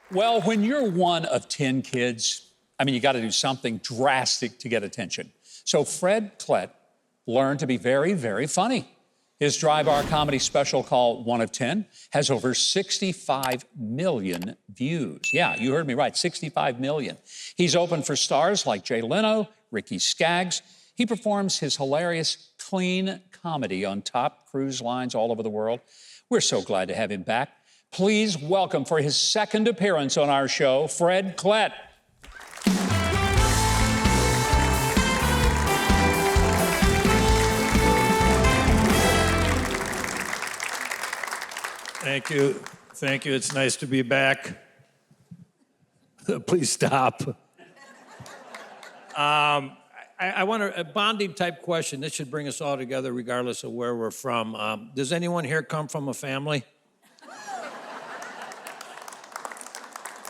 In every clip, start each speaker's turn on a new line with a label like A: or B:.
A: Well, when you're one of 10 kids, you got to do something drastic to get attention. So Fred Klett learned to be very, very funny. His dry bar comedy special called One of 10 has over 65 million views. Yeah, you heard me right, 65 million. He's open for stars like Jay Leno, Ricky Skaggs. He performs his hilarious clean comedy on top cruise lines all over the world. We're so glad to have him back. Please welcome for his second appearance on our show, Fred Klett.
B: Thank you. Thank you. It's nice to be back. Please stop. I want a bonding type question. This should bring us all together regardless of where we're from. Does anyone here come from a family?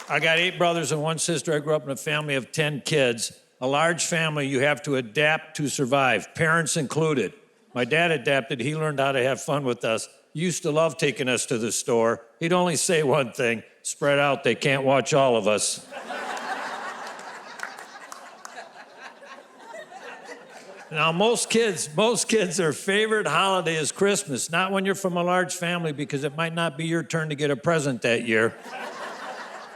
B: I got 8 brothers and 1 sister. I grew up in a family of 10 kids. A large family, you have to adapt to survive, parents included. My dad adapted. He learned how to have fun with us. He used to love taking us to the store. He'd only say one thing, spread out, they can't watch all of us. Now, most kids, their favorite holiday is Christmas, not when you're from a large family because it might not be your turn to get a present that year.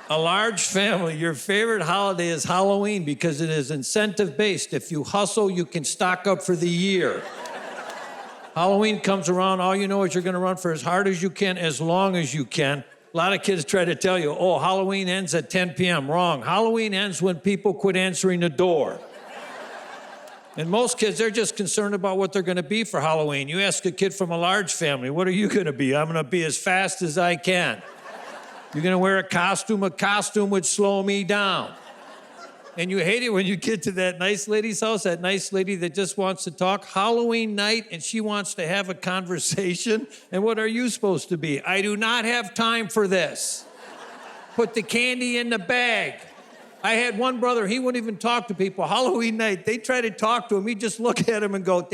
B: A large family, your favorite holiday is Halloween because it is incentive-based. If you hustle, you can stock up for the year. Halloween comes around, all you know is you're gonna run for as hard as you can, as long as you can. A lot of kids try to tell you, oh, Halloween ends at 10 p.m. Wrong. Halloween ends when people quit answering the door. And most kids, they're just concerned about what they're gonna be for Halloween. You ask a kid from a large family, what are you gonna be? I'm gonna be as fast as I can. You're gonna wear a costume would slow me down. And you hate it when you get to that nice lady's house, that nice lady that just wants to talk. Halloween night, and she wants to have a conversation. And what are you supposed to be? I do not have time for this. Put the candy in the bag. I had one brother, he wouldn't even talk to people. Halloween night, they try to talk to him. He'd just look at him and go.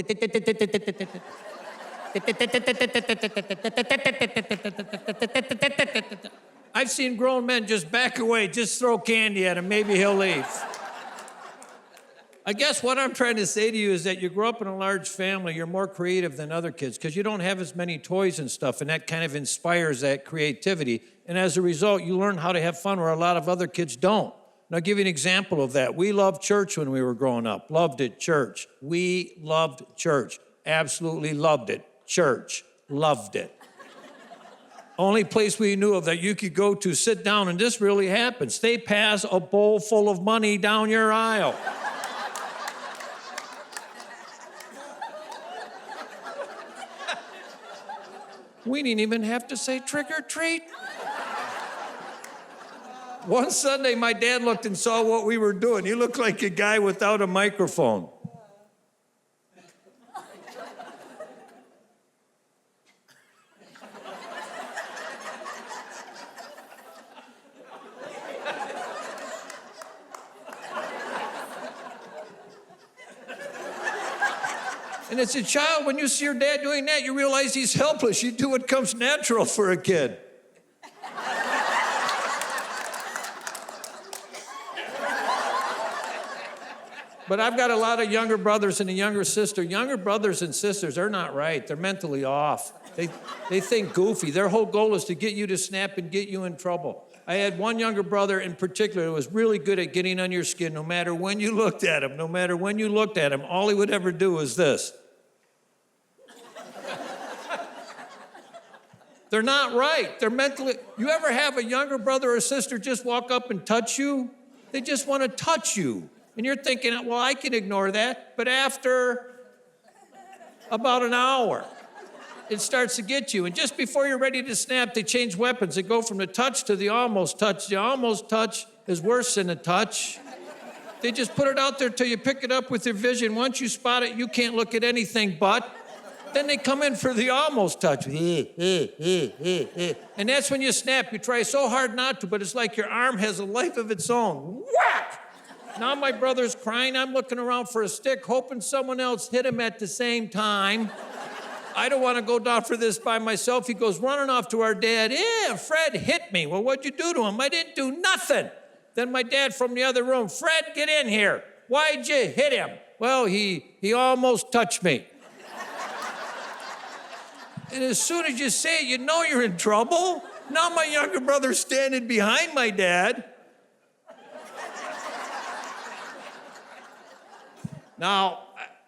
B: I've seen grown men just back away, just throw candy at him, maybe he'll leave. I guess what I'm trying to say to you is that you grow up in a large family, you're more creative than other kids because you don't have as many toys and stuff, and that kind of inspires that creativity. And as a result, you learn how to have fun where a lot of other kids don't. And I'll give you an example of that. We loved church when we were growing up. Loved it, church. We loved church. Absolutely loved it. Church. Loved it. Only place we knew of that you could go to, sit down, and this really happens. They pass a bowl full of money down your aisle. We didn't even have to say trick or treat. One Sunday, my dad looked and saw what we were doing. He looked like a guy without a microphone. And as a child, when you see your dad doing that, you realize he's helpless. You do what comes natural for a kid. But I've got a lot of younger brothers and a younger sister. Younger brothers and sisters are not right. They're mentally off. They think goofy. Their whole goal is to get you to snap and get you in trouble. I had one younger brother in particular who was really good at getting on your skin no matter when you looked at him. No matter when you looked at him, all he would ever do was this. They're not right. They're mentally... You ever have a younger brother or sister just walk up and touch you? They just want to touch you. And you're thinking, well, I can ignore that. But after about an hour, it starts to get you. And just before you're ready to snap, they change weapons. They go from the touch to the almost touch. The almost touch is worse than a touch. They just put it out there till you pick it up with your vision. Once you spot it, you can't look at anything but. Then they come in for the almost touch. And that's when you snap. You try so hard not to, but it's like your arm has a life of its own. Whack! Now my brother's crying. I'm looking around for a stick, hoping someone else hit him at the same time. I don't want to go down for this by myself. He goes running off to our dad. Yeah, Fred hit me. Well, what'd you do to him? I didn't do nothing. Then my dad from the other room, Fred, get in here. Why'd you hit him? Well, he almost touched me. And as soon as you say it, you know you're in trouble. Now my younger brother's standing behind my dad. Now,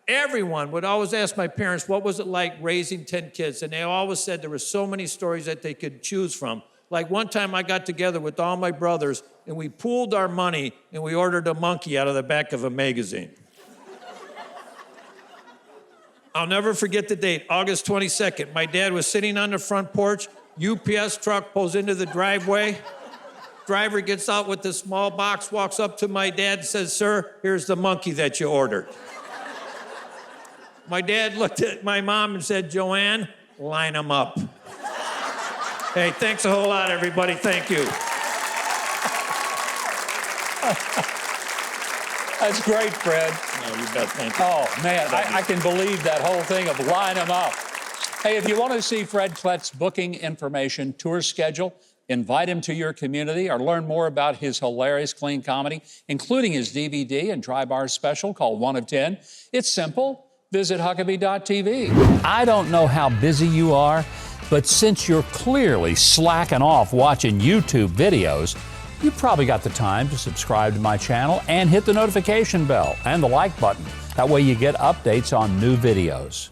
B: everyone would always ask my parents, what was it like raising 10 kids? And they always said there were so many stories that they could choose from. Like one time I got together with all my brothers and we pooled our money and we ordered a monkey out of the back of a magazine. I'll never forget the date, August 22nd. My dad was sitting on the front porch. UPS truck pulls into the driveway. Driver gets out with the small box, walks up to my dad and says, sir, here's the monkey that you ordered. My dad looked at my mom and said, Joanne, line them up. Hey, thanks a whole lot, everybody. Thank you.
A: That's great, Fred.
B: No, you bet. Thank you.
A: Oh, man, I can believe that whole thing of line them up. Hey, if you want to see Fred Klett's booking information, tour schedule, invite him to your community, or learn more about his hilarious clean comedy, including his DVD and Dry Bar special called 1 of 10, it's simple. Visit Huckabee.tv. I don't know how busy you are, but since you're clearly slacking off watching YouTube videos, you probably got the time to subscribe to my channel and hit the notification bell and the like button. That way you get updates on new videos.